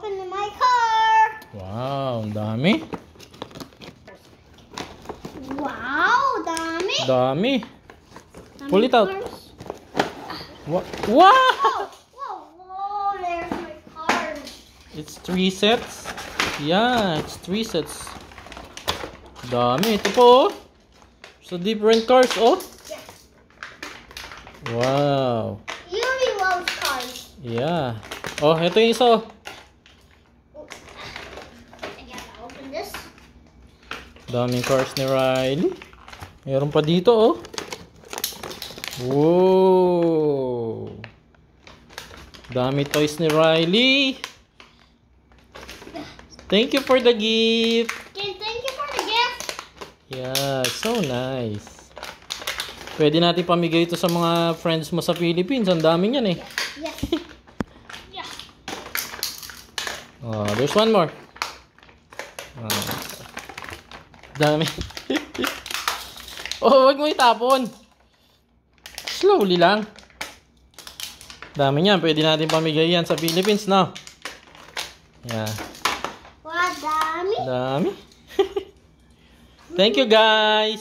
open my car. Wow, ang dami. Wow, dami. Dami. Pull it out. Cars. Wow! Whoa, whoa, there's my cars. It's 3 sets. Yeah, it's 3 sets. Dami. Ito po, oh. So, different cars, oh. Yeah. Wow. Yuri loves cars. Yeah. Oh, ito yung isa, oh. I gotta open this. Daming cars ni Riley. Meron pa dito, oh. Wow. Dami toys ni Riley. Thank you for the gift. Okay, thank you for the gift. Yeah, so nice. Pwede natin pamigay ito sa mga friends mo sa Philippines. Ang dami niyan, eh. Yes. Yeah. Oh, there's one more. Oh. Dami. Oh, wag mo itapon. Slowly lang. Dami niyan. Pwede natin pamigay yan sa Philippines, no? Yeah. Wow, dami. Dami. Thank you, guys.